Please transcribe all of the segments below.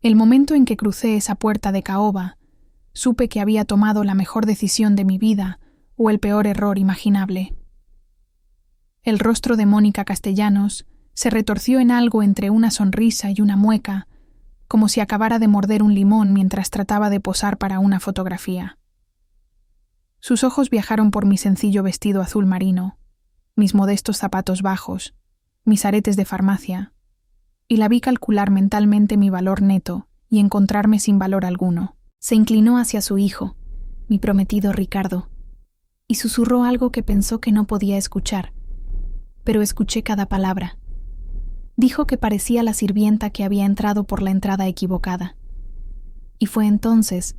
El momento en que crucé esa puerta de caoba, supe que había tomado la mejor decisión de mi vida o el peor error imaginable. El rostro de Mónica Castellanos se retorció en algo entre una sonrisa y una mueca, como si acabara de morder un limón mientras trataba de posar para una fotografía. Sus ojos viajaron por mi sencillo vestido azul marino, mis modestos zapatos bajos, mis aretes de farmacia, y la vi calcular mentalmente mi valor neto y encontrarme sin valor alguno. Se inclinó hacia su hijo, mi prometido Ricardo, y susurró algo que pensó que no podía escuchar, pero escuché cada palabra. Dijo que parecía la sirvienta que había entrado por la entrada equivocada. Y fue entonces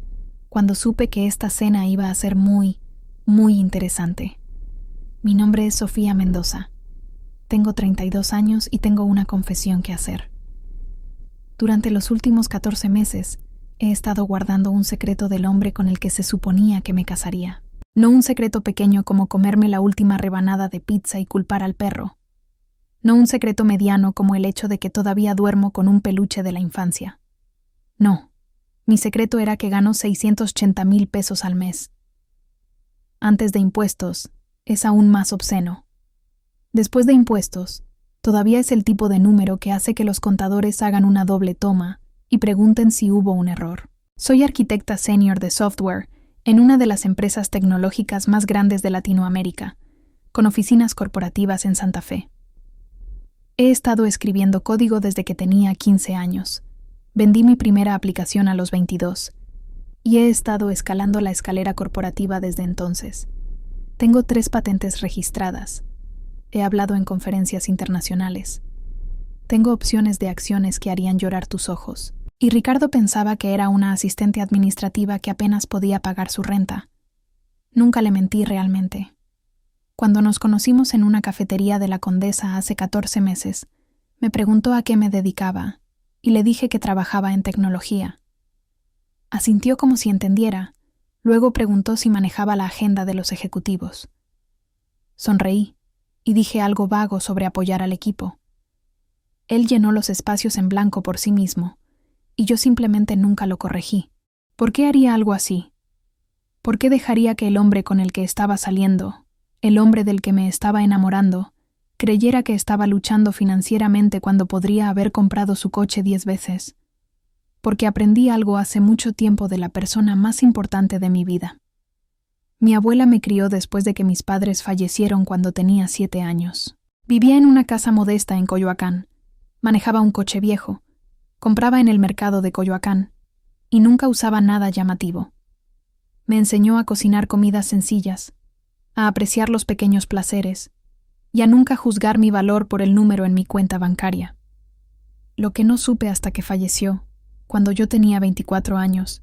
cuando supe que esta cena iba a ser muy, muy interesante. Mi nombre es Sofía Mendoza. Tengo 32 años y tengo una confesión que hacer. Durante los últimos 14 meses he estado guardando un secreto del hombre con el que se suponía que me casaría. No un secreto pequeño como comerme la última rebanada de pizza y culpar al perro. No un secreto mediano como el hecho de que todavía duermo con un peluche de la infancia. No, mi secreto era que gano 680,000 pesos al mes. Antes de impuestos, es aún más obsceno. Después de impuestos, todavía es el tipo de número que hace que los contadores hagan una doble toma y pregunten si hubo un error. Soy arquitecta senior de software en una de las empresas tecnológicas más grandes de Latinoamérica, con oficinas corporativas en Santa Fe. He estado escribiendo código desde que tenía 15 años. Vendí mi primera aplicación a los 22 y he estado escalando la escalera corporativa desde entonces. Tengo 3 patentes registradas. He hablado en conferencias internacionales. Tengo opciones de acciones que harían llorar tus ojos. Y Ricardo pensaba que era una asistente administrativa que apenas podía pagar su renta. Nunca le mentí realmente. Cuando nos conocimos en una cafetería de la Condesa hace 14 meses, me preguntó a qué me dedicaba y le dije que trabajaba en tecnología. Asintió como si entendiera, luego preguntó si manejaba la agenda de los ejecutivos. Sonreí y dije algo vago sobre apoyar al equipo. Él llenó los espacios en blanco por sí mismo, y yo simplemente nunca lo corregí. ¿Por qué haría algo así? ¿Por qué dejaría que el hombre con el que estaba saliendo, el hombre del que me estaba enamorando, creyera que estaba luchando financieramente cuando podría haber comprado su coche 10 veces? Porque aprendí algo hace mucho tiempo de la persona más importante de mi vida. Mi abuela me crió después de que mis padres fallecieron cuando tenía 7 años. Vivía en una casa modesta en Coyoacán, manejaba un coche viejo, compraba en el mercado de Coyoacán y nunca usaba nada llamativo. Me enseñó a cocinar comidas sencillas, a apreciar los pequeños placeres y a nunca juzgar mi valor por el número en mi cuenta bancaria. Lo que no supe hasta que falleció, cuando yo tenía 24 años,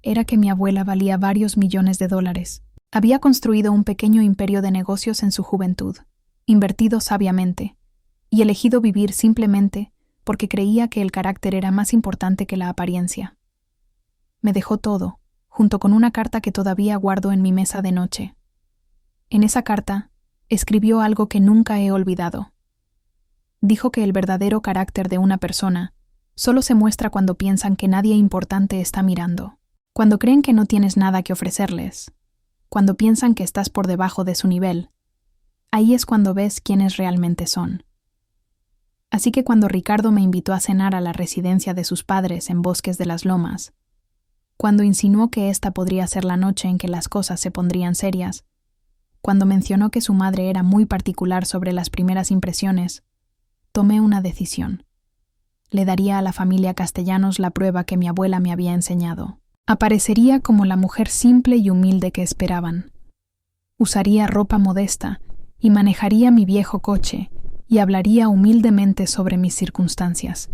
era que mi abuela valía varios millones de dólares. Había construido un pequeño imperio de negocios en su juventud, invertido sabiamente, y elegido vivir simplemente porque creía que el carácter era más importante que la apariencia. Me dejó todo, junto con una carta que todavía guardo en mi mesa de noche. En esa carta, escribió algo que nunca he olvidado. Dijo que el verdadero carácter de una persona solo se muestra cuando piensan que nadie importante está mirando, cuando creen que no tienes nada que ofrecerles, cuando piensan que estás por debajo de su nivel. Ahí es cuando ves quiénes realmente son. Así que cuando Ricardo me invitó a cenar a la residencia de sus padres en Bosques de las Lomas, cuando insinuó que esta podría ser la noche en que las cosas se pondrían serias, cuando mencionó que su madre era muy particular sobre las primeras impresiones, tomé una decisión. Le daría a la familia Castellanos la prueba que mi abuela me había enseñado. Aparecería como la mujer simple y humilde que esperaban. Usaría ropa modesta y manejaría mi viejo coche y hablaría humildemente sobre mis circunstancias.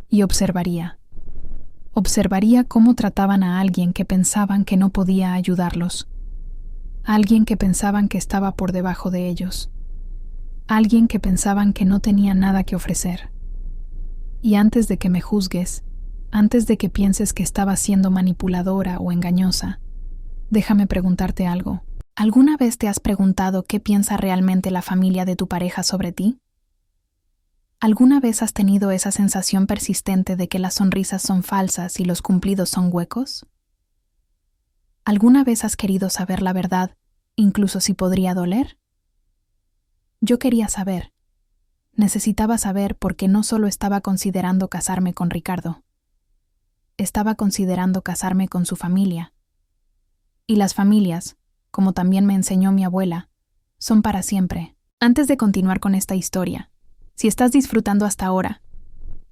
Y observaría cómo trataban a alguien que pensaban que no podía ayudarlos. Alguien que pensaban que estaba por debajo de ellos. Alguien que pensaban que no tenía nada que ofrecer. Y antes de que me juzgues, antes de que pienses que estaba siendo manipuladora o engañosa, déjame preguntarte algo. ¿Alguna vez te has preguntado qué piensa realmente la familia de tu pareja sobre ti? ¿Alguna vez has tenido esa sensación persistente de que las sonrisas son falsas y los cumplidos son huecos? ¿Alguna vez has querido saber la verdad, incluso si podría doler? Yo quería saber. Necesitaba saber porque no solo estaba considerando casarme con Ricardo. Estaba considerando casarme con su familia. Y las familias, como también me enseñó mi abuela, son para siempre. Antes de continuar con esta historia, si estás disfrutando hasta ahora,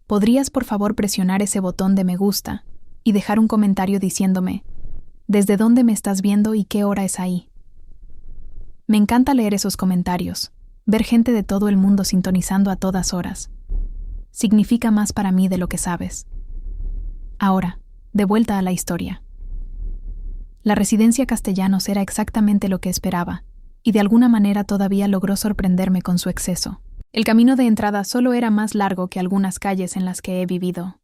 ¿podrías por favor presionar ese botón de me gusta y dejar un comentario diciéndome desde dónde me estás viendo y qué hora es ahí? Me encanta leer esos comentarios, ver gente de todo el mundo sintonizando a todas horas. Significa más para mí de lo que sabes. Ahora, de vuelta a la historia. La residencia Castellanos era exactamente lo que esperaba, y de alguna manera todavía logró sorprenderme con su exceso. El camino de entrada solo era más largo que algunas calles en las que he vivido.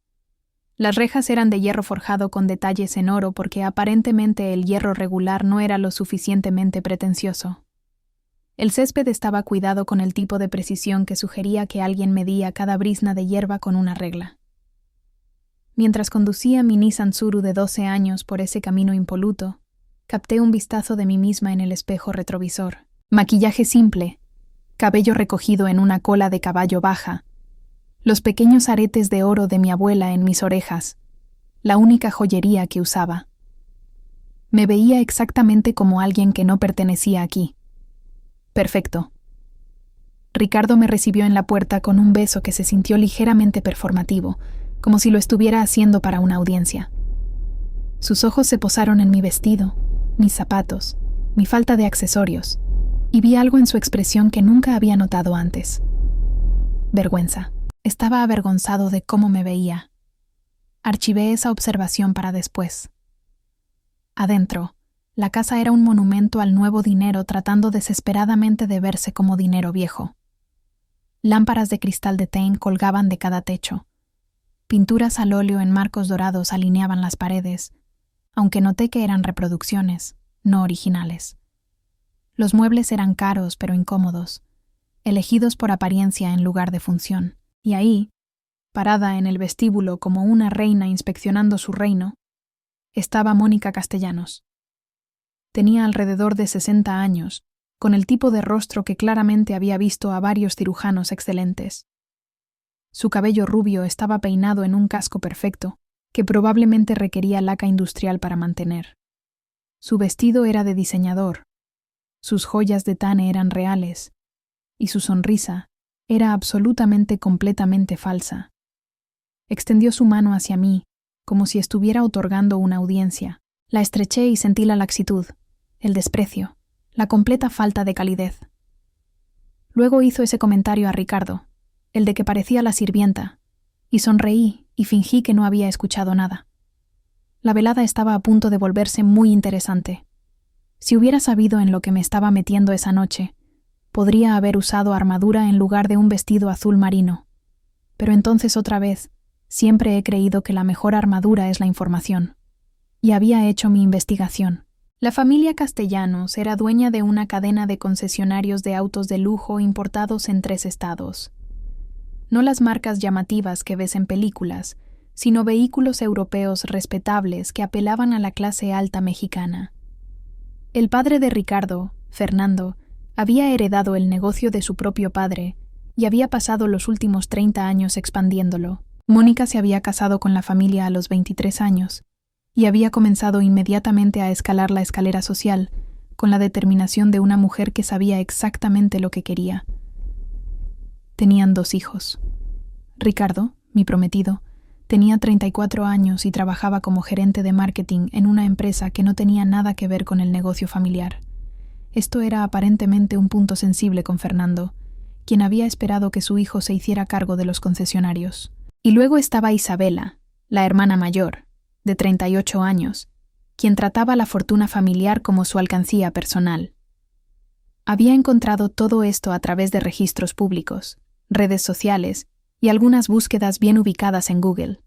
Las rejas eran de hierro forjado con detalles en oro porque aparentemente el hierro regular no era lo suficientemente pretencioso. El césped estaba cuidado con el tipo de precisión que sugería que alguien medía cada brizna de hierba con una regla. Mientras conducía mi Nissan Tsuru de 12 años por ese camino impoluto, capté un vistazo de mí misma en el espejo retrovisor. Maquillaje simple, cabello recogido en una cola de caballo baja, los pequeños aretes de oro de mi abuela en mis orejas, la única joyería que usaba. Me veía exactamente como alguien que no pertenecía aquí. Perfecto. Ricardo me recibió en la puerta con un beso que se sintió ligeramente performativo, como si lo estuviera haciendo para una audiencia. Sus ojos se posaron en mi vestido, mis zapatos, mi falta de accesorios, y vi algo en su expresión que nunca había notado antes. Vergüenza. Estaba avergonzado de cómo me veía. Archivé esa observación para después. Adentro, la casa era un monumento al nuevo dinero tratando desesperadamente de verse como dinero viejo. Lámparas de cristal de Tain colgaban de cada techo. Pinturas al óleo en marcos dorados alineaban las paredes, aunque noté que eran reproducciones, no originales. Los muebles eran caros pero incómodos, elegidos por apariencia en lugar de función. Y ahí, parada en el vestíbulo como una reina inspeccionando su reino, estaba Mónica Castellanos. Tenía alrededor de 60 años, con el tipo de rostro que claramente había visto a varios cirujanos excelentes. Su cabello rubio estaba peinado en un casco perfecto, que probablemente requería laca industrial para mantener. Su vestido era de diseñador, sus joyas de tane eran reales, y su sonrisa era absolutamente completamente falsa. Extendió su mano hacia mí, como si estuviera otorgando una audiencia. La estreché y sentí la laxitud, el desprecio, la completa falta de calidez. Luego hizo ese comentario a Ricardo, el de que parecía la sirvienta, y sonreí y fingí que no había escuchado nada. La velada estaba a punto de volverse muy interesante. Si hubiera sabido en lo que me estaba metiendo esa noche, podría haber usado armadura en lugar de un vestido azul marino. Pero entonces otra vez, siempre he creído que la mejor armadura es la información. Y había hecho mi investigación. La familia Castellanos era dueña de una cadena de concesionarios de autos de lujo importados en 3 estados. No las marcas llamativas que ves en películas, sino vehículos europeos respetables que apelaban a la clase alta mexicana. El padre de Ricardo, Fernando, había heredado el negocio de su propio padre y había pasado los últimos 30 años expandiéndolo. Mónica se había casado con la familia a los 23 años y había comenzado inmediatamente a escalar la escalera social con la determinación de una mujer que sabía exactamente lo que quería. Tenían 2 hijos. Ricardo, mi prometido, tenía 34 años y trabajaba como gerente de marketing en una empresa que no tenía nada que ver con el negocio familiar. Esto era aparentemente un punto sensible con Fernando, quien había esperado que su hijo se hiciera cargo de los concesionarios. Y luego estaba Isabela, la hermana mayor, de 38 años, quien trataba la fortuna familiar como su alcancía personal. Había encontrado todo esto a través de registros públicos, redes sociales y algunas búsquedas bien ubicadas en Google.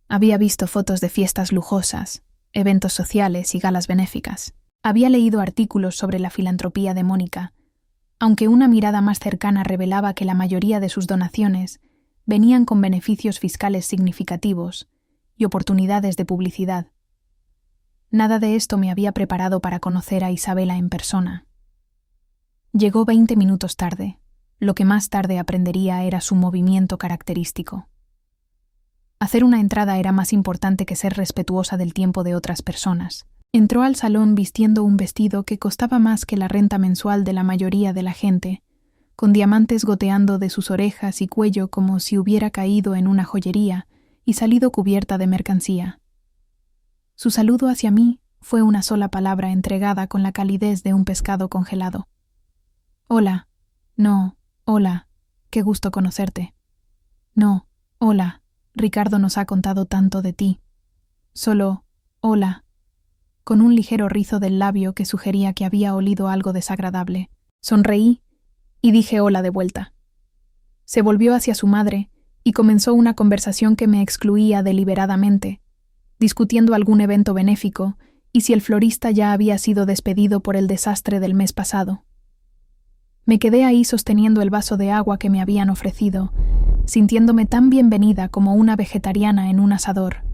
Había visto fotos de fiestas lujosas, eventos sociales y galas benéficas. Había leído artículos sobre la filantropía de Mónica, aunque una mirada más cercana revelaba que la mayoría de sus donaciones venían con beneficios fiscales significativos y oportunidades de publicidad. Nada de esto me había preparado para conocer a Isabela en persona. Llegó 20 minutos tarde. Lo que más tarde aprendería era su movimiento característico. Hacer una entrada era más importante que ser respetuosa del tiempo de otras personas. Entró al salón vistiendo un vestido que costaba más que la renta mensual de la mayoría de la gente, con diamantes goteando de sus orejas y cuello como si hubiera caído en una joyería y salido cubierta de mercancía. Su saludo hacia mí fue una sola palabra entregada con la calidez de un pescado congelado. Hola. No, hola. Qué gusto conocerte. No, hola. Ricardo nos ha contado tanto de ti. Solo, hola. Con un ligero rizo del labio que sugería que había olido algo desagradable. Sonreí y dije hola de vuelta. Se volvió hacia su madre y comenzó una conversación que me excluía deliberadamente, discutiendo algún evento benéfico y si el florista ya había sido despedido por el desastre del mes pasado. Me quedé ahí sosteniendo el vaso de agua que me habían ofrecido, sintiéndome tan bienvenida como una vegetariana en un asador.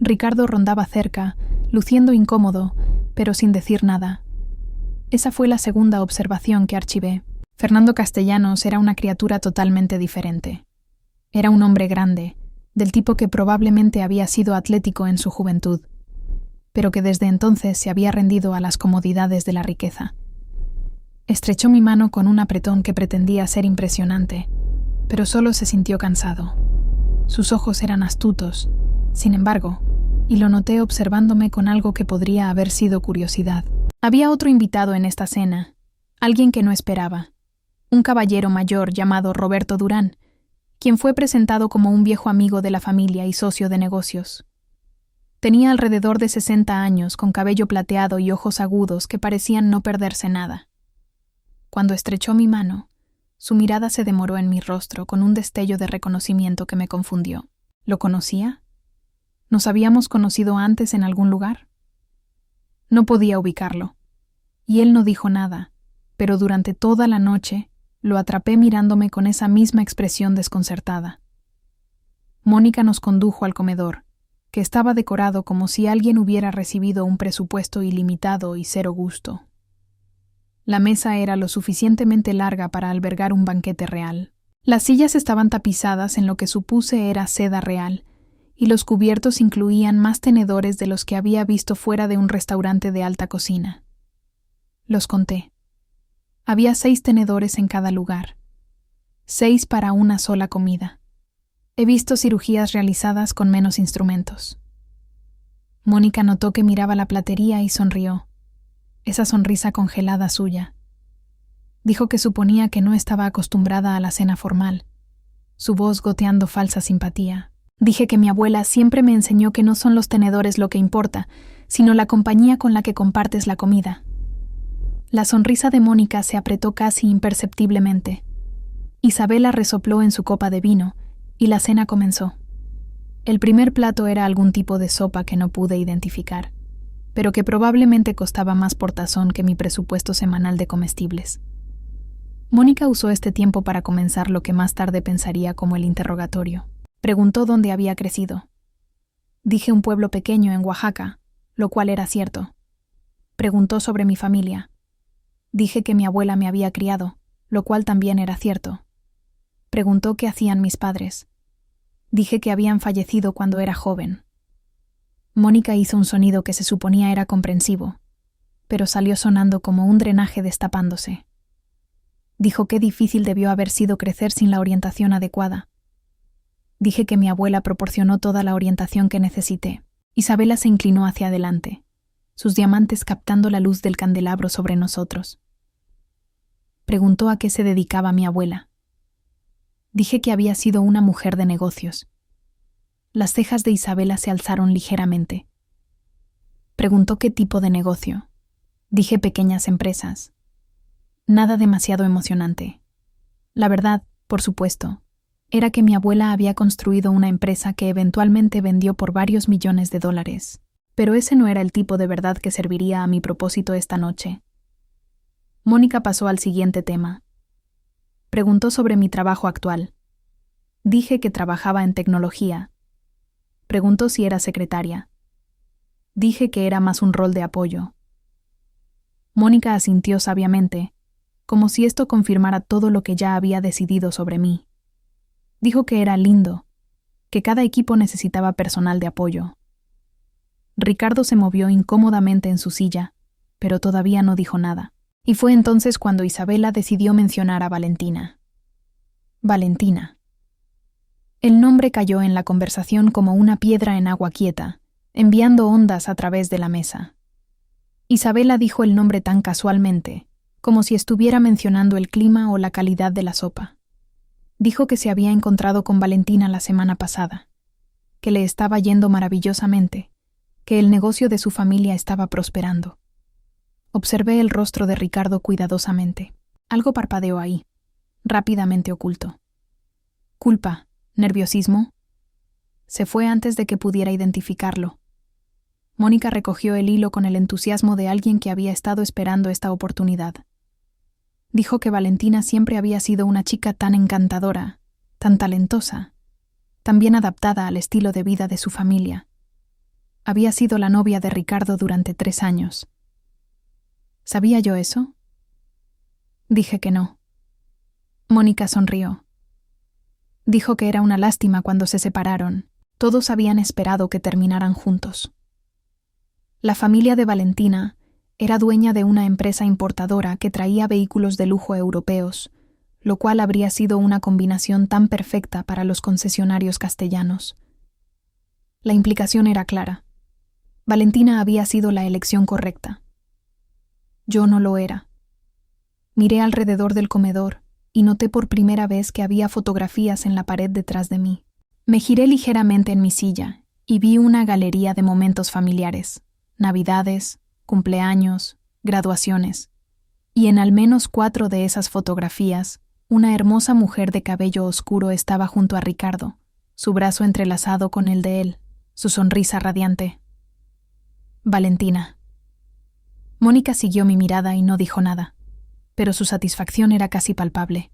Ricardo rondaba cerca, luciendo incómodo, pero sin decir nada. Esa fue la segunda observación que archivé. Fernando Castellanos era una criatura totalmente diferente. Era un hombre grande, del tipo que probablemente había sido atlético en su juventud, pero que desde entonces se había rendido a las comodidades de la riqueza. Estrechó mi mano con un apretón que pretendía ser impresionante, pero solo se sintió cansado. Sus ojos eran astutos, sin embargo, y lo noté observándome con algo que podría haber sido curiosidad. Había otro invitado en esta cena, alguien que no esperaba, un caballero mayor llamado Roberto Durán, quien fue presentado como un viejo amigo de la familia y socio de negocios. Tenía alrededor de 60 años, con cabello plateado y ojos agudos que parecían no perderse nada. Cuando estrechó mi mano, su mirada se demoró en mi rostro con un destello de reconocimiento que me confundió. ¿Lo conocía? ¿Nos habíamos conocido antes en algún lugar? No podía ubicarlo, y él no dijo nada, pero durante toda la noche lo atrapé mirándome con esa misma expresión desconcertada. Mónica nos condujo al comedor, que estaba decorado como si alguien hubiera recibido un presupuesto ilimitado y cero gusto. La mesa era lo suficientemente larga para albergar un banquete real. Las sillas estaban tapizadas en lo que supuse era seda real, y los cubiertos incluían más tenedores de los que había visto fuera de un restaurante de alta cocina. Los conté. Había 6 tenedores en cada lugar. 6 para una sola comida. He visto cirugías realizadas con menos instrumentos. Mónica notó que miraba la platería y sonrió. Esa sonrisa congelada suya. Dijo que suponía que no estaba acostumbrada a la cena formal, su voz goteando falsa simpatía. Dije que mi abuela siempre me enseñó que no son los tenedores lo que importa, sino la compañía con la que compartes la comida. La sonrisa de Mónica se apretó casi imperceptiblemente. Isabela resopló en su copa de vino, y la cena comenzó. El primer plato era algún tipo de sopa que no pude identificar, pero que probablemente costaba más por tazón que mi presupuesto semanal de comestibles. Mónica usó este tiempo para comenzar lo que más tarde pensaría como el interrogatorio. Preguntó dónde había crecido. Dije un pueblo pequeño en Oaxaca, lo cual era cierto. Preguntó sobre mi familia. Dije que mi abuela me había criado, lo cual también era cierto. Preguntó qué hacían mis padres. Dije que habían fallecido cuando era joven. Mónica hizo un sonido que se suponía era comprensivo, pero salió sonando como un drenaje destapándose. Dijo qué difícil debió haber sido crecer sin la orientación adecuada. Dije que mi abuela proporcionó toda la orientación que necesité. Isabela se inclinó hacia adelante, sus diamantes captando la luz del candelabro sobre nosotros. Preguntó a qué se dedicaba mi abuela. Dije que había sido una mujer de negocios. Las cejas de Isabela se alzaron ligeramente. Preguntó qué tipo de negocio. Dije pequeñas empresas. Nada demasiado emocionante. La verdad, por supuesto, era que mi abuela había construido una empresa que eventualmente vendió por varios millones de dólares. Pero ese no era el tipo de verdad que serviría a mi propósito esta noche. Mónica pasó al siguiente tema. Preguntó sobre mi trabajo actual. Dije que trabajaba en tecnología. Preguntó si era secretaria. Dije que era más un rol de apoyo. Mónica asintió sabiamente, como si esto confirmara todo lo que ya había decidido sobre mí. Dijo que era lindo, que cada equipo necesitaba personal de apoyo. Ricardo se movió incómodamente en su silla, pero todavía no dijo nada. Y fue entonces cuando Isabela decidió mencionar a Valentina. Valentina. El nombre cayó en la conversación como una piedra en agua quieta, enviando ondas a través de la mesa. Isabela dijo el nombre tan casualmente, como si estuviera mencionando el clima o la calidad de la sopa. Dijo que se había encontrado con Valentina la semana pasada, que le estaba yendo maravillosamente, que el negocio de su familia estaba prosperando. Observé el rostro de Ricardo cuidadosamente. Algo parpadeó ahí, rápidamente oculto. ¿Culpa? ¿Nerviosismo? Se fue antes de que pudiera identificarlo. Mónica recogió el hilo con el entusiasmo de alguien que había estado esperando esta oportunidad. Dijo que Valentina siempre había sido una chica tan encantadora, tan talentosa, tan bien adaptada al estilo de vida de su familia. Había sido la novia de Ricardo durante 3 años. ¿Sabía yo eso? Dije que no. Mónica sonrió. Dijo que era una lástima cuando se separaron. Todos habían esperado que terminaran juntos. La familia de Valentina era dueña de una empresa importadora que traía vehículos de lujo europeos, lo cual habría sido una combinación tan perfecta para los concesionarios castellanos. La implicación era clara. Valentina había sido la elección correcta. Yo no lo era. Miré alrededor del comedor y noté por primera vez que había fotografías en la pared detrás de mí. Me giré ligeramente en mi silla y vi una galería de momentos familiares, navidades, cumpleaños, graduaciones. Y en al menos 4 de esas fotografías, una hermosa mujer de cabello oscuro estaba junto a Ricardo, su brazo entrelazado con el de él, su sonrisa radiante. Valentina. Mónica siguió mi mirada y no dijo nada, pero su satisfacción era casi palpable.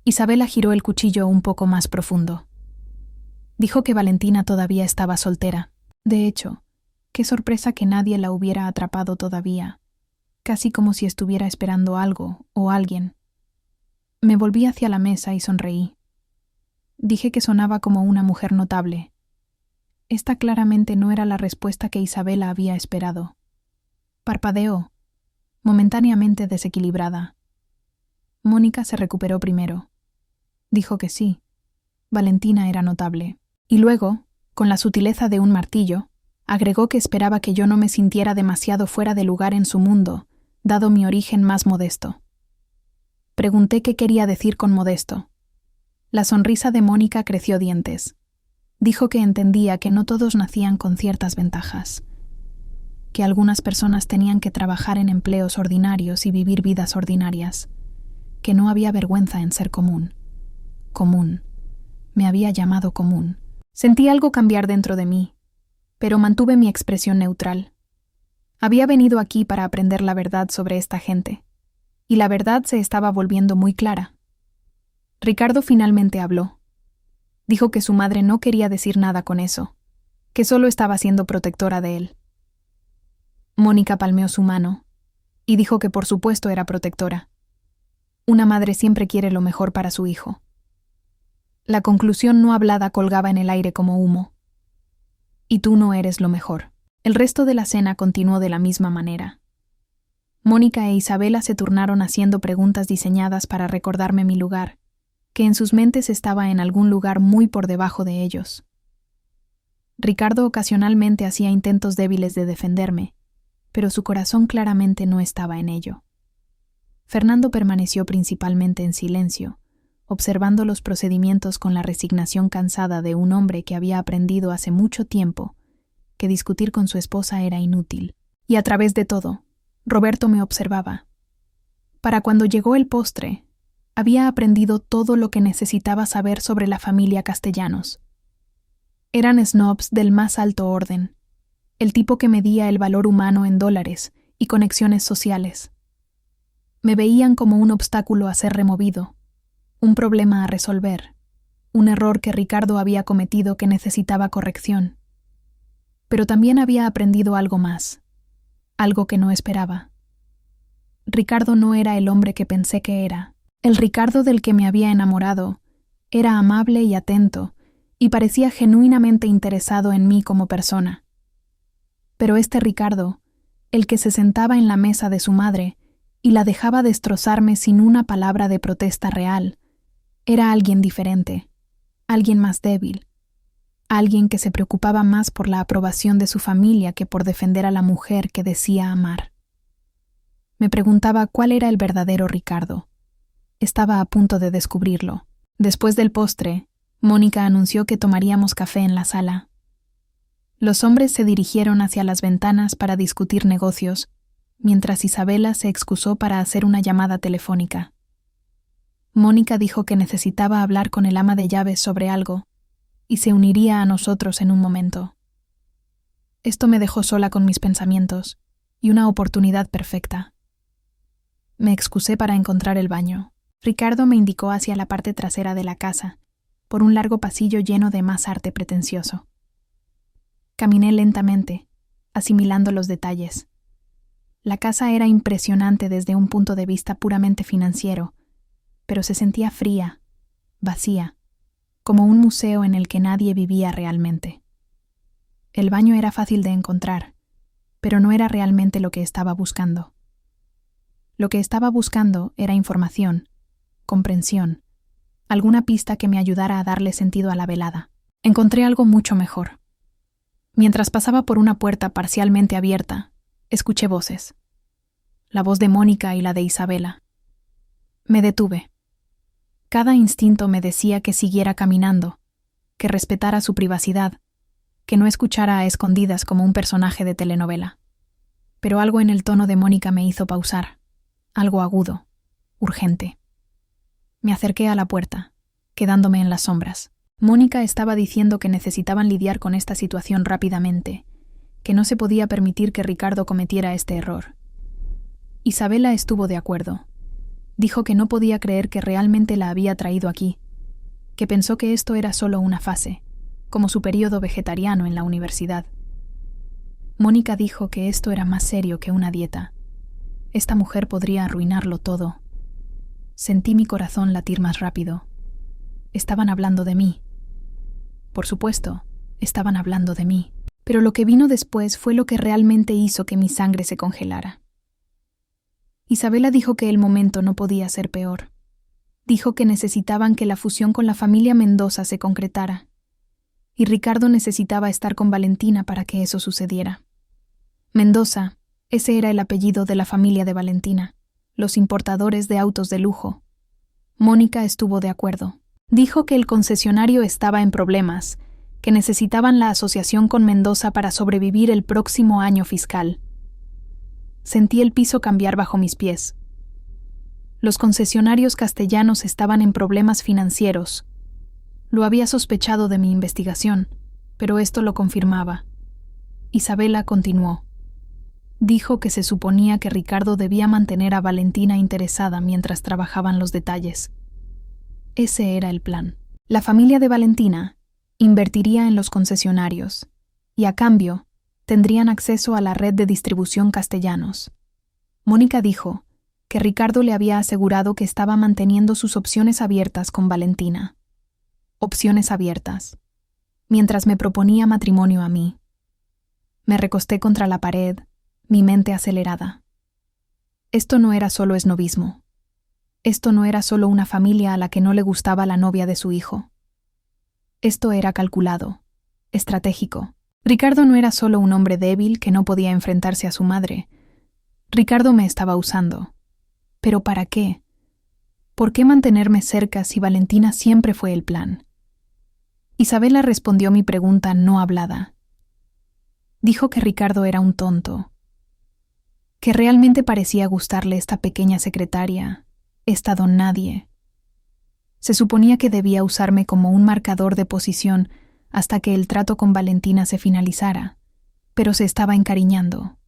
Isabela giró el cuchillo un poco más profundo. Dijo que Valentina todavía estaba soltera. De hecho, qué sorpresa que nadie la hubiera atrapado todavía, casi como si estuviera esperando algo o alguien. Me volví hacia la mesa y sonreí. Dije que sonaba como una mujer notable. Esta claramente no era la respuesta que Isabela había esperado. Parpadeó, momentáneamente desequilibrada. Mónica se recuperó primero. Dijo que sí, Valentina era notable. Y luego, con la sutileza de un martillo, agregó que esperaba que yo no me sintiera demasiado fuera de lugar en su mundo, dado mi origen más modesto. Pregunté qué quería decir con modesto. La sonrisa de Mónica creció dientes. Dijo que entendía que no todos nacían con ciertas ventajas, que algunas personas tenían que trabajar en empleos ordinarios y vivir vidas ordinarias, que no había vergüenza en ser común. Común. Me había llamado común. Sentí algo cambiar dentro de mí, pero mantuve mi expresión neutral. Había venido aquí para aprender la verdad sobre esta gente, y la verdad se estaba volviendo muy clara. Ricardo finalmente habló. Dijo que su madre no quería decir nada con eso, que solo estaba siendo protectora de él. Mónica palmeó su mano y dijo que por supuesto era protectora. Una madre siempre quiere lo mejor para su hijo. La conclusión no hablada colgaba en el aire como humo. Y tú no eres lo mejor. El resto de la cena continuó de la misma manera. Mónica e Isabela se turnaron haciendo preguntas diseñadas para recordarme mi lugar, que en sus mentes estaba en algún lugar muy por debajo de ellos. Ricardo ocasionalmente hacía intentos débiles de defenderme, pero su corazón claramente no estaba en ello. Fernando permaneció principalmente en silencio, observando los procedimientos con la resignación cansada de un hombre que había aprendido hace mucho tiempo que discutir con su esposa era inútil. Y a través de todo, Roberto me observaba. Para cuando llegó el postre, había aprendido todo lo que necesitaba saber sobre la familia Castellanos. Eran snobs del más alto orden, el tipo que medía el valor humano en dólares y conexiones sociales. Me veían como un obstáculo a ser removido, un problema a resolver, un error que Ricardo había cometido que necesitaba corrección. Pero también había aprendido algo más, algo que no esperaba. Ricardo no era el hombre que pensé que era. El Ricardo del que me había enamorado era amable y atento, y parecía genuinamente interesado en mí como persona. Pero este Ricardo, el que se sentaba en la mesa de su madre y la dejaba destrozarme sin una palabra de protesta real, era alguien diferente, alguien más débil, alguien que se preocupaba más por la aprobación de su familia que por defender a la mujer que decía amar. Me preguntaba cuál era el verdadero Ricardo. Estaba a punto de descubrirlo. Después del postre, Mónica anunció que tomaríamos café en la sala. Los hombres se dirigieron hacia las ventanas para discutir negocios, mientras Isabela se excusó para hacer una llamada telefónica. Mónica dijo que necesitaba hablar con el ama de llaves sobre algo, y se uniría a nosotros en un momento. Esto me dejó sola con mis pensamientos, y una oportunidad perfecta. Me excusé para encontrar el baño. Ricardo me indicó hacia la parte trasera de la casa, por un largo pasillo lleno de más arte pretencioso. Caminé lentamente, asimilando los detalles. La casa era impresionante desde un punto de vista puramente financiero, pero se sentía fría, vacía, como un museo en el que nadie vivía realmente. El baño era fácil de encontrar, pero no era realmente lo que estaba buscando. Lo que estaba buscando era información, comprensión, alguna pista que me ayudara a darle sentido a la velada. Encontré algo mucho mejor. Mientras pasaba por una puerta parcialmente abierta, escuché voces. La voz de Mónica y la de Isabela. Me detuve. Cada instinto me decía que siguiera caminando, que respetara su privacidad, que no escuchara a escondidas como un personaje de telenovela. Pero algo en el tono de Mónica me hizo pausar, algo agudo, urgente. Me acerqué a la puerta, quedándome en las sombras. Mónica estaba diciendo que necesitaban lidiar con esta situación rápidamente, que no se podía permitir que Ricardo cometiera este error. Isabela estuvo de acuerdo. Dijo que no podía creer que realmente la había traído aquí, que pensó que esto era solo una fase, como su período vegetariano en la universidad. Mónica dijo que esto era más serio que una dieta. Esta mujer podría arruinarlo todo. Sentí mi corazón latir más rápido. Estaban hablando de mí. Por supuesto, estaban hablando de mí. Pero lo que vino después fue lo que realmente hizo que mi sangre se congelara. Isabela dijo que el momento no podía ser peor. Dijo que necesitaban que la fusión con la familia Mendoza se concretara. Y Ricardo necesitaba estar con Valentina para que eso sucediera. Mendoza, ese era el apellido de la familia de Valentina, los importadores de autos de lujo. Mónica estuvo de acuerdo. Dijo que el concesionario estaba en problemas, que necesitaban la asociación con Mendoza para sobrevivir el próximo año fiscal. Sentí el piso cambiar bajo mis pies. Los concesionarios castellanos estaban en problemas financieros. Lo había sospechado de mi investigación, pero esto lo confirmaba. Isabela continuó. Dijo que se suponía que Ricardo debía mantener a Valentina interesada mientras trabajaban los detalles. Ese era el plan. La familia de Valentina invertiría en los concesionarios y, a cambio, tendrían acceso a la red de distribución Castellanos. Mónica dijo que Ricardo le había asegurado que estaba manteniendo sus opciones abiertas con Valentina. Opciones abiertas. Mientras me proponía matrimonio a mí. Me recosté contra la pared, mi mente acelerada. Esto no era solo esnovismo. Esto no era solo una familia a la que no le gustaba la novia de su hijo. Esto era calculado, estratégico. Ricardo no era solo un hombre débil que no podía enfrentarse a su madre. Ricardo me estaba usando. ¿Pero para qué? ¿Por qué mantenerme cerca si Valentina siempre fue el plan? Isabela respondió mi pregunta no hablada. Dijo que Ricardo era un tonto, que realmente parecía gustarle esta pequeña secretaria, esta don nadie. Se suponía que debía usarme como un marcador de posición hasta que el trato con Valentina se finalizara, pero se estaba encariñando.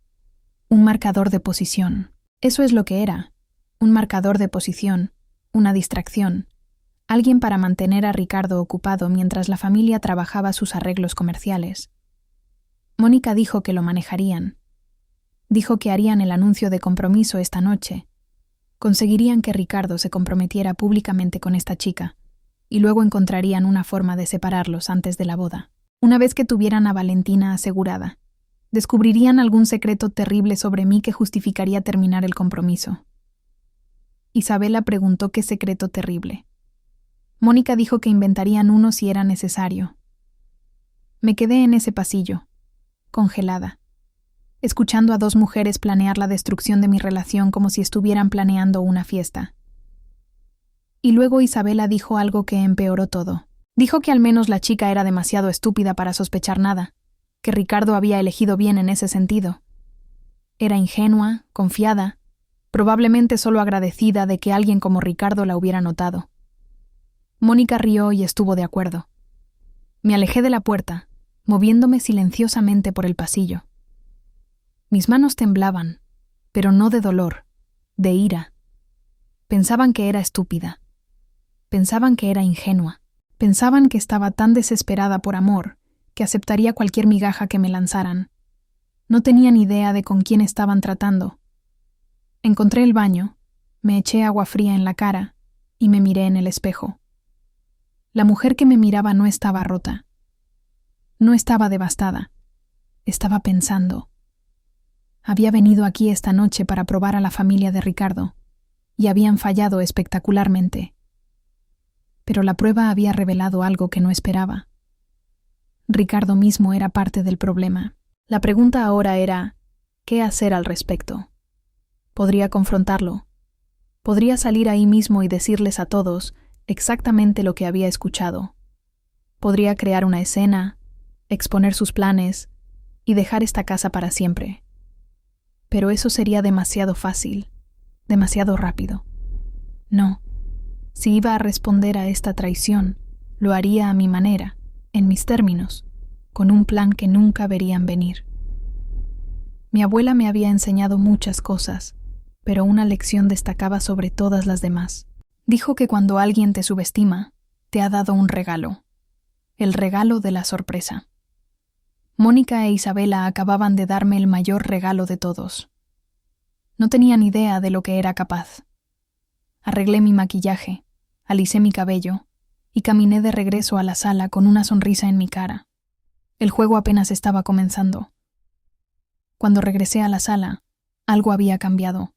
Un marcador de posición. Eso es lo que era. un marcador de posición, una distracción, alguien para mantener a Ricardo ocupado mientras la familia trabajaba sus arreglos comerciales. Mónica dijo que lo manejarían. Dijo que harían el anuncio de compromiso esta noche. Conseguirían que Ricardo se comprometiera públicamente con esta chica, y luego encontrarían una forma de separarlos antes de la boda. Una vez que tuvieran a Valentina asegurada, descubrirían algún secreto terrible sobre mí que justificaría terminar el compromiso. Isabela preguntó qué secreto terrible. Mónica dijo que inventarían uno si era necesario. Me quedé en ese pasillo, congelada, escuchando a dos mujeres planear la destrucción de mi relación como si estuvieran planeando una fiesta. Y luego Isabela dijo algo que empeoró todo. Dijo que al menos la chica era demasiado estúpida para sospechar nada, que Ricardo había elegido bien en ese sentido. Era ingenua, confiada, probablemente solo agradecida de que alguien como Ricardo la hubiera notado. Mónica rió y estuvo de acuerdo. Me alejé de la puerta, moviéndome silenciosamente por el pasillo. Mis manos temblaban, pero no de dolor, de ira. Pensaban que era estúpida. Pensaban que era ingenua. Pensaban que estaba tan desesperada por amor que aceptaría cualquier migaja que me lanzaran. No tenían idea de con quién estaban tratando. Encontré el baño, me eché agua fría en la cara y me miré en el espejo. La mujer que me miraba no estaba rota. No estaba devastada. Estaba pensando. Había venido aquí esta noche para probar a la familia de Ricardo, y habían fallado espectacularmente. Pero la prueba había revelado algo que no esperaba. Ricardo mismo era parte del problema. La pregunta ahora era, ¿qué hacer al respecto? Podría confrontarlo. Podría salir ahí mismo y decirles a todos exactamente lo que había escuchado. Podría crear una escena, exponer sus planes y dejar esta casa para siempre. Pero eso sería demasiado fácil, demasiado rápido. No. Si iba a responder a esta traición, lo haría a mi manera, en mis términos, con un plan que nunca verían venir. Mi abuela me había enseñado muchas cosas, pero una lección destacaba sobre todas las demás. Dijo que cuando alguien te subestima, te ha dado un regalo, el regalo de la sorpresa. Mónica e Isabela acababan de darme el mayor regalo de todos. No tenían idea de lo que era capaz. Arreglé mi maquillaje, alicé mi cabello y caminé de regreso a la sala con una sonrisa en mi cara. El juego apenas estaba comenzando. Cuando regresé a la sala, algo había cambiado.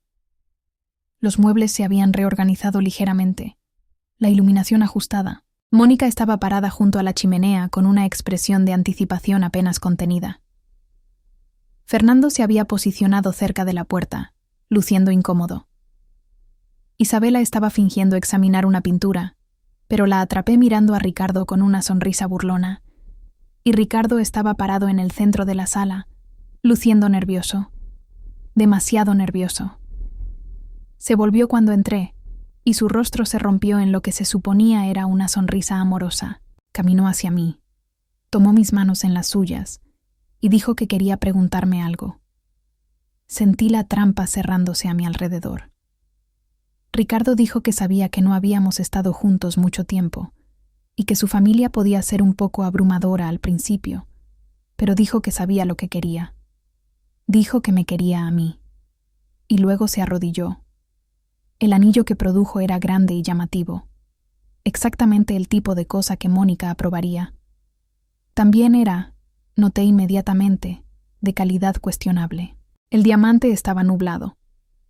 Los muebles se habían reorganizado ligeramente, la iluminación ajustada. Mónica estaba parada junto a la chimenea con una expresión de anticipación apenas contenida. Fernando se había posicionado cerca de la puerta, luciendo incómodo. Isabela estaba fingiendo examinar una pintura, pero la atrapé mirando a Ricardo con una sonrisa burlona, y Ricardo estaba parado en el centro de la sala, luciendo nervioso, demasiado nervioso. Se volvió cuando entré, y su rostro se rompió en lo que se suponía era una sonrisa amorosa. Caminó hacia mí, tomó mis manos en las suyas, y dijo que quería preguntarme algo. Sentí la trampa cerrándose a mi alrededor. Ricardo dijo que sabía que no habíamos estado juntos mucho tiempo, y que su familia podía ser un poco abrumadora al principio, pero dijo que sabía lo que quería. Dijo que me quería a mí, y luego se arrodilló. El anillo que produjo era grande y llamativo, exactamente el tipo de cosa que Mónica aprobaría. También era, noté inmediatamente, de calidad cuestionable. El diamante estaba nublado,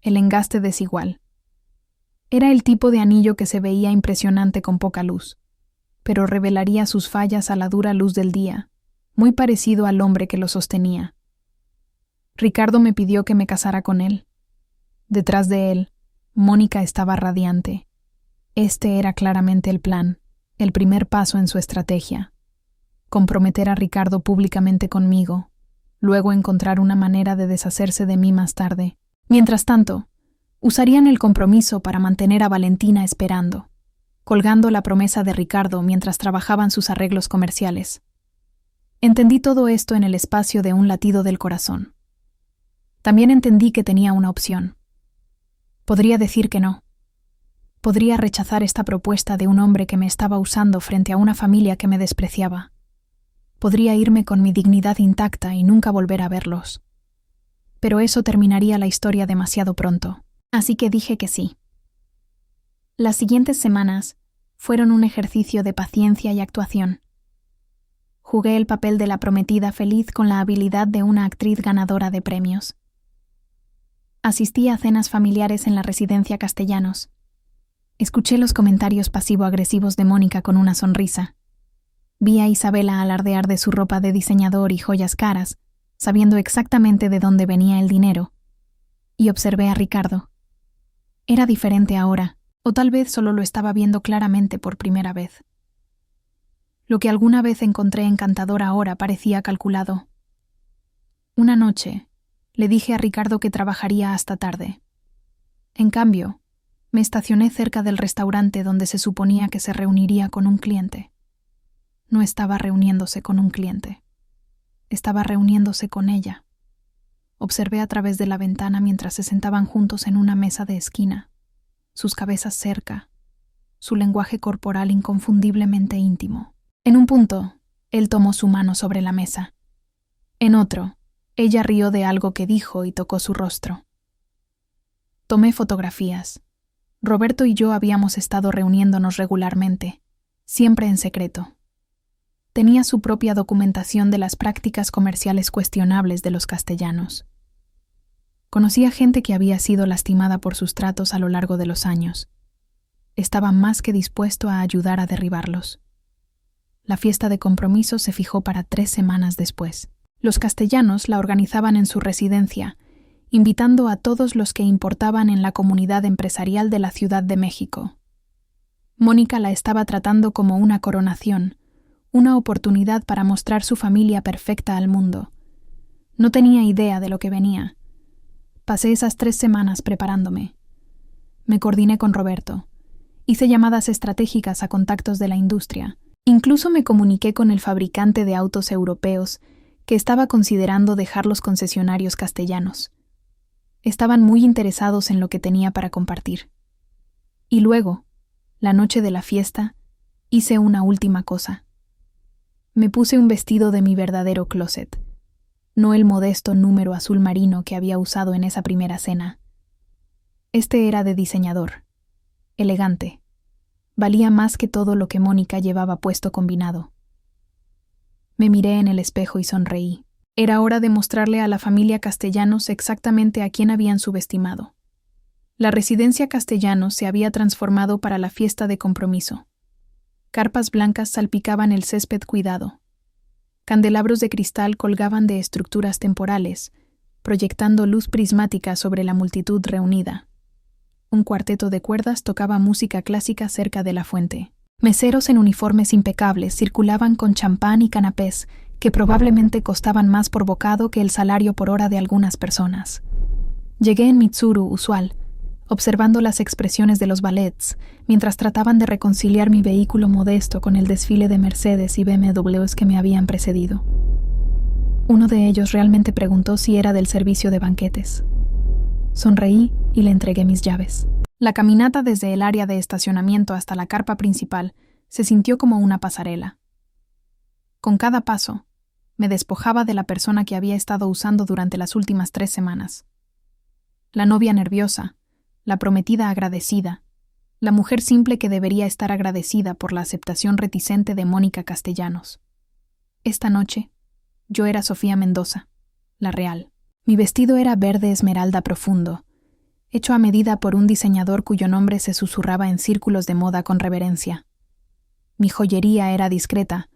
el engaste desigual. Era el tipo de anillo que se veía impresionante con poca luz, pero revelaría sus fallas a la dura luz del día, muy parecido al hombre que lo sostenía. Ricardo me pidió que me casara con él. Detrás de él, Mónica estaba radiante. Este era claramente el plan, el primer paso en su estrategia. Comprometer a Ricardo públicamente conmigo, luego encontrar una manera de deshacerse de mí más tarde. Mientras tanto, usarían el compromiso para mantener a Valentina esperando, colgando la promesa de Ricardo mientras trabajaban sus arreglos comerciales. Entendí todo esto en el espacio de un latido del corazón. También entendí que tenía una opción. Podría decir que no. Podría rechazar esta propuesta de un hombre que me estaba usando frente a una familia que me despreciaba. Podría irme con mi dignidad intacta y nunca volver a verlos. Pero eso terminaría la historia demasiado pronto, así que dije que sí. Las siguientes semanas fueron un ejercicio de paciencia y actuación. Jugué el papel de la prometida feliz con la habilidad de una actriz ganadora de premios. Asistí a cenas familiares en la residencia Castellanos. Escuché los comentarios pasivo-agresivos de Mónica con una sonrisa. Vi a Isabela alardear de su ropa de diseñador y joyas caras, sabiendo exactamente de dónde venía el dinero. Y observé a Ricardo. Era diferente ahora, o tal vez solo lo estaba viendo claramente por primera vez. Lo que alguna vez encontré encantador ahora parecía calculado. Una noche, le dije a Ricardo que trabajaría hasta tarde. En cambio, me estacioné cerca del restaurante donde se suponía que se reuniría con un cliente. No estaba reuniéndose con un cliente. Estaba reuniéndose con ella. Observé a través de la ventana mientras se sentaban juntos en una mesa de esquina, sus cabezas cerca, su lenguaje corporal inconfundiblemente íntimo. En un punto, él tomó su mano sobre la mesa. En otro, ella rió de algo que dijo y tocó su rostro. Tomé fotografías. Roberto y yo habíamos estado reuniéndonos regularmente, siempre en secreto. Tenía su propia documentación de las prácticas comerciales cuestionables de los Castellanos. Conocía gente que había sido lastimada por sus tratos a lo largo de los años. Estaba más que dispuesto a ayudar a derribarlos. La fiesta de compromiso se fijó para 3 semanas después. Los Castellanos la organizaban en su residencia, invitando a todos los que importaban en la comunidad empresarial de la Ciudad de México. Mónica la estaba tratando como una coronación, una oportunidad para mostrar su familia perfecta al mundo. No tenía idea de lo que venía. Pasé esas 3 semanas preparándome. Me coordiné con Roberto. Hice llamadas estratégicas a contactos de la industria. Incluso me comuniqué con el fabricante de autos europeos que estaba considerando dejar los concesionarios castellanos. Estaban muy interesados en lo que tenía para compartir. Y luego, la noche de la fiesta, hice una última cosa. Me puse un vestido de mi verdadero closet, no el modesto número azul marino que había usado en esa primera cena. Este era de diseñador, elegante. Valía más que todo lo que Mónica llevaba puesto combinado. Me miré en el espejo y sonreí. Era hora de mostrarle a la familia Castellanos exactamente a quién habían subestimado. La residencia Castellanos se había transformado para la fiesta de compromiso. Carpas blancas salpicaban el césped cuidado. Candelabros de cristal colgaban de estructuras temporales, proyectando luz prismática sobre la multitud reunida. Un cuarteto de cuerdas tocaba música clásica cerca de la fuente. Meseros en uniformes impecables circulaban con champán y canapés que probablemente costaban más por bocado que el salario por hora de algunas personas. Llegué en mi tsuru usual, observando las expresiones de los valets, mientras trataban de reconciliar mi vehículo modesto con el desfile de Mercedes y BMWs que me habían precedido. Uno de ellos realmente preguntó si era del servicio de banquetes. Sonreí y le entregué mis llaves. La caminata desde el área de estacionamiento hasta la carpa principal se sintió como una pasarela. Con cada paso, me despojaba de la persona que había estado usando durante las últimas 3 semanas. La novia nerviosa, la prometida agradecida, la mujer simple que debería estar agradecida por la aceptación reticente de Mónica Castellanos. Esta noche, yo era Sofía Mendoza, la real. Mi vestido era verde esmeralda profundo, hecho a medida por un diseñador cuyo nombre se susurraba en círculos de moda con reverencia. Mi joyería era discreta,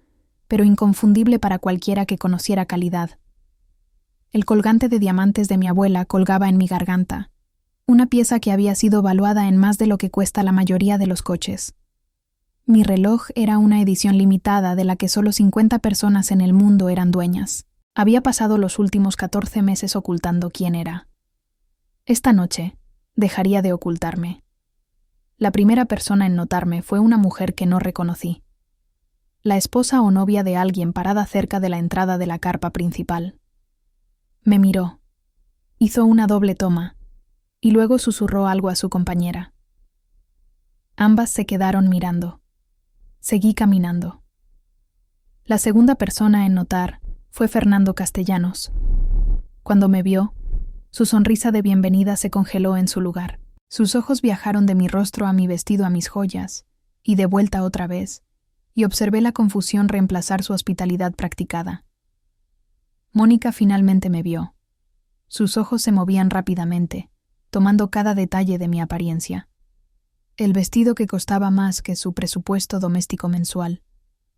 pero inconfundible para cualquiera que conociera calidad. El colgante de diamantes de mi abuela colgaba en mi garganta, una pieza que había sido valuada en más de lo que cuesta la mayoría de los coches. Mi reloj era una edición limitada de la que solo 50 personas en el mundo eran dueñas. Había pasado los últimos 14 meses ocultando quién era. Esta noche, dejaría de ocultarme. La primera persona en notarme fue una mujer que no reconocí. La esposa o novia de alguien parada cerca de la entrada de la carpa principal. Me miró. Hizo una doble toma, y luego susurró algo a su compañera. Ambas se quedaron mirando. Seguí caminando. La segunda persona en notar fue Fernando Castellanos. Cuando me vio, su sonrisa de bienvenida se congeló en su lugar. Sus ojos viajaron de mi rostro a mi vestido a mis joyas, y de vuelta otra vez, y observé la confusión reemplazar su hospitalidad practicada. Mónica finalmente me vio. Sus ojos se movían rápidamente, tomando cada detalle de mi apariencia. El vestido que costaba más que su presupuesto doméstico mensual,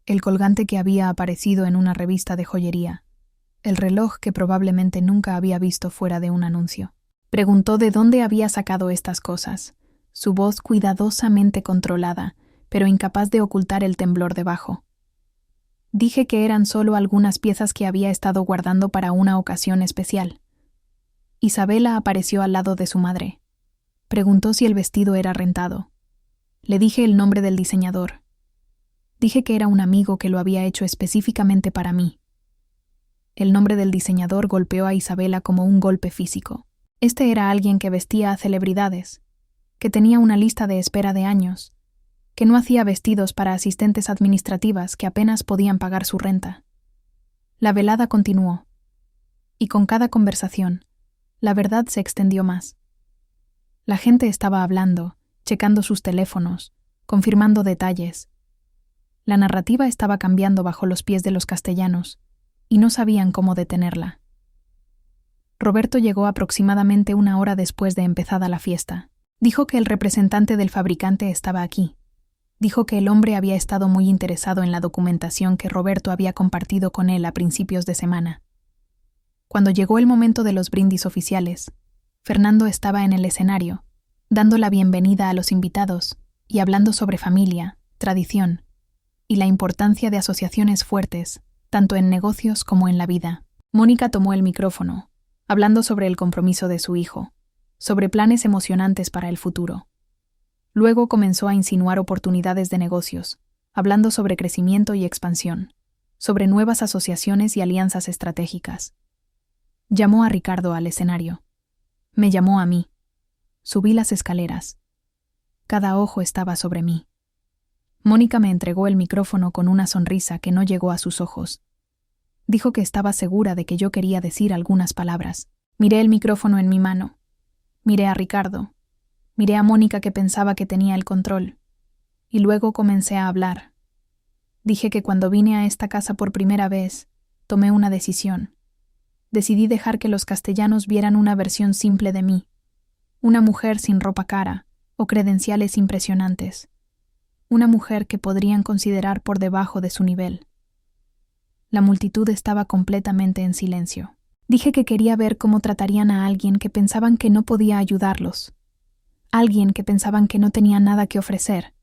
el colgante que había aparecido en una revista de joyería, el reloj que probablemente nunca había visto fuera de un anuncio. Preguntó de dónde había sacado estas cosas, su voz cuidadosamente controlada, pero incapaz de ocultar el temblor debajo. Dije que eran solo algunas piezas que había estado guardando para una ocasión especial. Isabela apareció al lado de su madre. Preguntó si el vestido era rentado. Le dije el nombre del diseñador. Dije que era un amigo que lo había hecho específicamente para mí. El nombre del diseñador golpeó a Isabela como un golpe físico. Este era alguien que vestía a celebridades, que tenía una lista de espera de años, que no hacía vestidos para asistentes administrativas que apenas podían pagar su renta. La velada continuó, y con cada conversación, la verdad se extendió más. La gente estaba hablando, checando sus teléfonos, confirmando detalles. La narrativa estaba cambiando bajo los pies de los Castellanos, y no sabían cómo detenerla. Roberto llegó aproximadamente una hora después de empezada la fiesta. Dijo que el representante del fabricante estaba aquí. Dijo que el hombre había estado muy interesado en la documentación que Roberto había compartido con él a principios de semana. Cuando llegó el momento de los brindis oficiales, Fernando estaba en el escenario, dando la bienvenida a los invitados y hablando sobre familia, tradición y la importancia de asociaciones fuertes, tanto en negocios como en la vida. Mónica tomó el micrófono, hablando sobre el compromiso de su hijo, sobre planes emocionantes para el futuro. Luego comenzó a insinuar oportunidades de negocios, hablando sobre crecimiento y expansión, sobre nuevas asociaciones y alianzas estratégicas. Llamó a Ricardo al escenario. Me llamó a mí. Subí las escaleras. Cada ojo estaba sobre mí. Mónica me entregó el micrófono con una sonrisa que no llegó a sus ojos. Dijo que estaba segura de que yo quería decir algunas palabras. Miré el micrófono en mi mano. Miré a Ricardo. Miré a Mónica, que pensaba que tenía el control. Y luego comencé a hablar. Dije que cuando vine a esta casa por primera vez, tomé una decisión. Decidí dejar que los Castellanos vieran una versión simple de mí. Una mujer sin ropa cara o credenciales impresionantes. Una mujer que podrían considerar por debajo de su nivel. La multitud estaba completamente en silencio. Dije que quería ver cómo tratarían a alguien que pensaban que no podía ayudarlos. Alguien que pensaban que no tenía nada que ofrecer.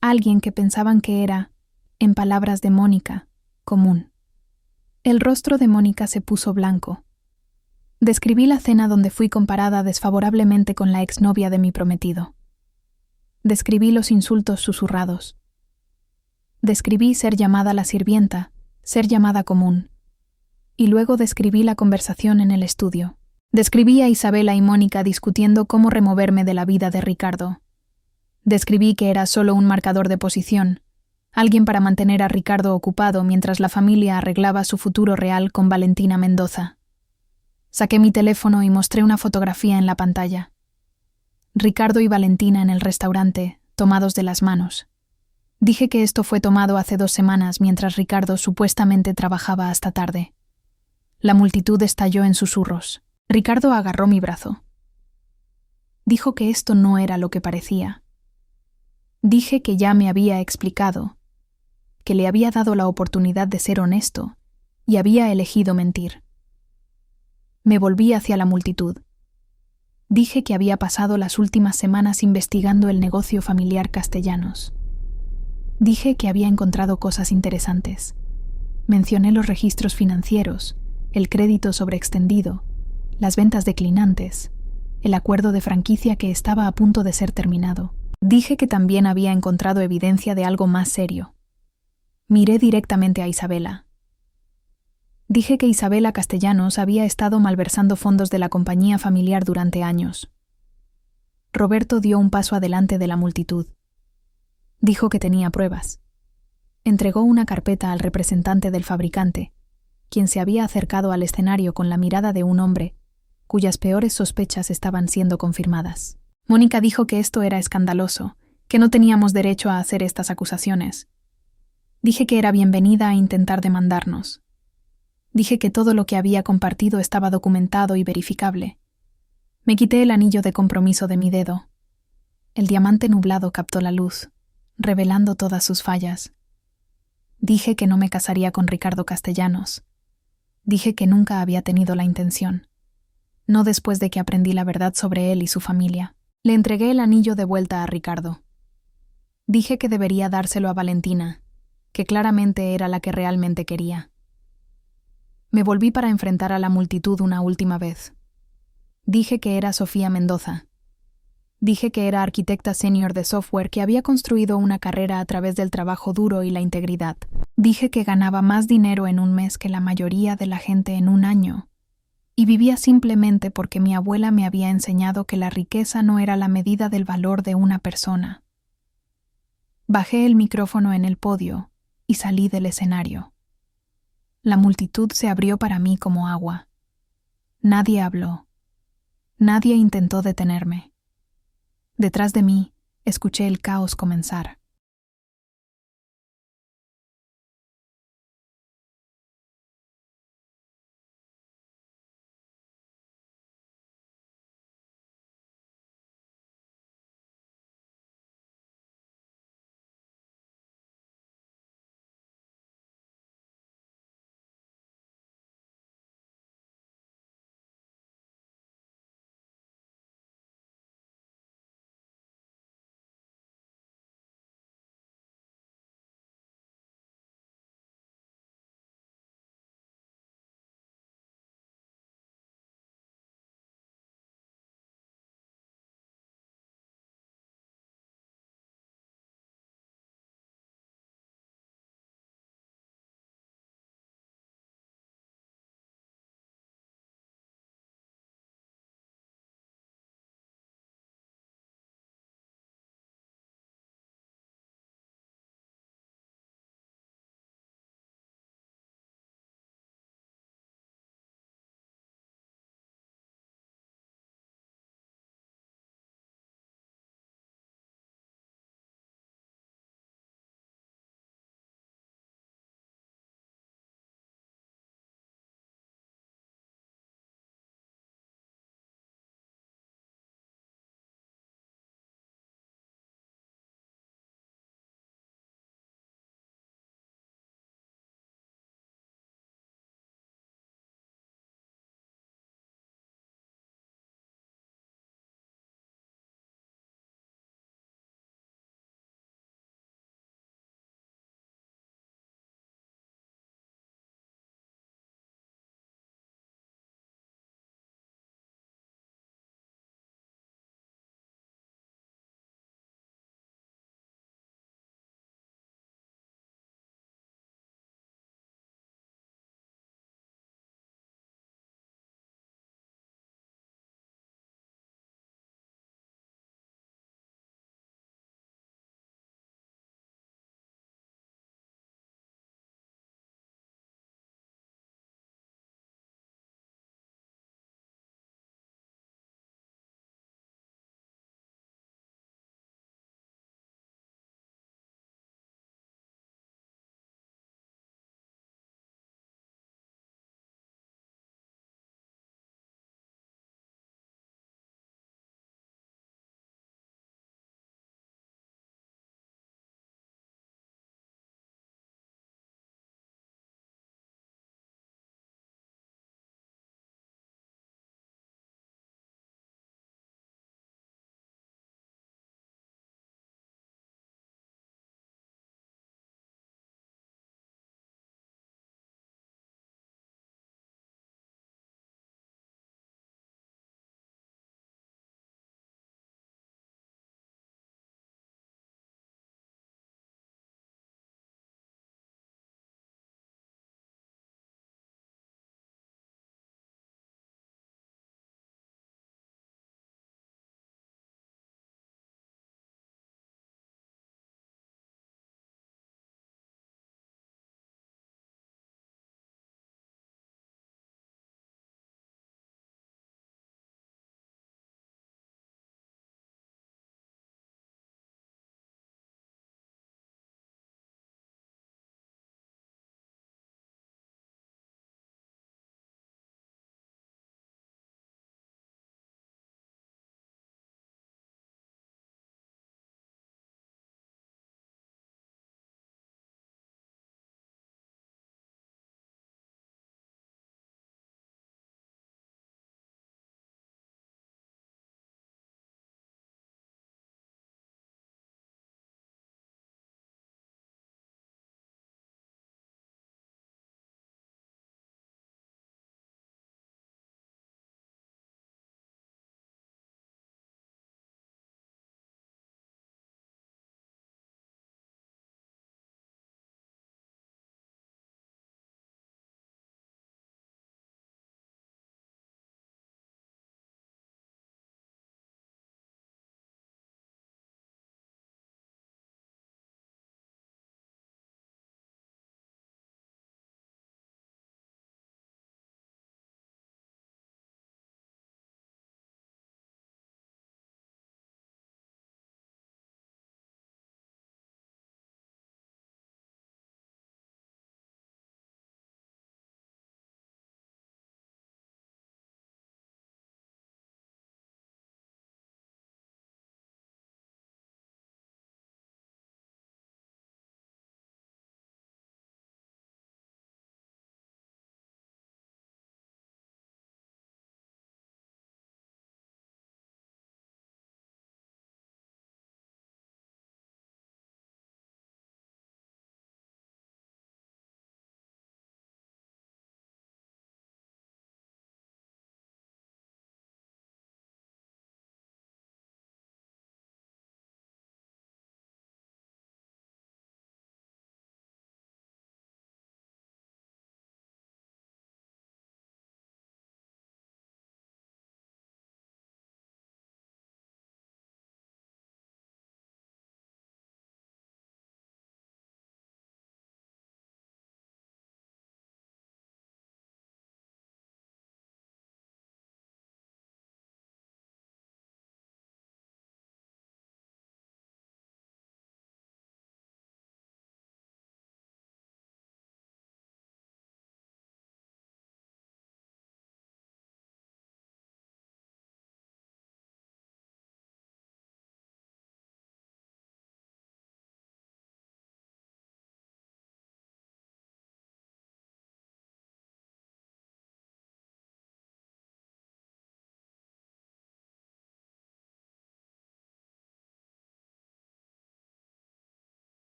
Alguien que pensaban que era, en palabras de Mónica, común. El rostro de Mónica se puso blanco. Describí la cena donde fui comparada desfavorablemente con la exnovia de mi prometido. Describí los insultos susurrados. Describí ser llamada la sirvienta, ser llamada común. Y luego describí la conversación en el estudio. Describí a Isabela y Mónica discutiendo cómo removerme de la vida de Ricardo. Describí que era solo un marcador de posición, alguien para mantener a Ricardo ocupado mientras la familia arreglaba su futuro real con Valentina Mendoza. Saqué mi teléfono y mostré una fotografía en la pantalla. Ricardo y Valentina en el restaurante, tomados de las manos. Dije que esto fue tomado hace 2 semanas mientras Ricardo supuestamente trabajaba hasta tarde. La multitud estalló en susurros. Ricardo agarró mi brazo. Dijo que esto no era lo que parecía. Dije que ya me había explicado, que le había dado la oportunidad de ser honesto y había elegido mentir. Me volví hacia la multitud. Dije que había pasado las últimas semanas investigando el negocio familiar Castellanos. Dije que había encontrado cosas interesantes. Mencioné los registros financieros, el crédito sobreextendido, las ventas declinantes, el acuerdo de franquicia que estaba a punto de ser terminado. Dije que también había encontrado evidencia de algo más serio. Miré directamente a Isabela. Dije que Isabela Castellanos había estado malversando fondos de la compañía familiar durante años. Roberto dio un paso adelante de la multitud. Dijo que tenía pruebas. Entregó una carpeta al representante del fabricante, quien se había acercado al escenario con la mirada de un hombre cuyas peores sospechas estaban siendo confirmadas. Mónica dijo que esto era escandaloso, que no teníamos derecho a hacer estas acusaciones. Dije que era bienvenida a intentar demandarnos. Dije que todo lo que había compartido estaba documentado y verificable. Me quité el anillo de compromiso de mi dedo. El diamante nublado captó la luz, revelando todas sus fallas. Dije que no me casaría con Ricardo Castellanos. Dije que nunca había tenido la intención. No después de que aprendí la verdad sobre él y su familia. Le entregué el anillo de vuelta a Ricardo. Dije que debería dárselo a Valentina, que claramente era la que realmente quería. Me volví para enfrentar a la multitud una última vez. Dije que era Sofía Mendoza. Dije que era arquitecta senior de software que había construido una carrera a través del trabajo duro y la integridad. Dije que ganaba más dinero en un mes que la mayoría de la gente en un año. Y vivía simplemente porque mi abuela me había enseñado que la riqueza no era la medida del valor de una persona. Bajé el micrófono en el podio y salí del escenario. La multitud se abrió para mí como agua. Nadie habló. Nadie intentó detenerme. Detrás de mí, escuché el caos comenzar.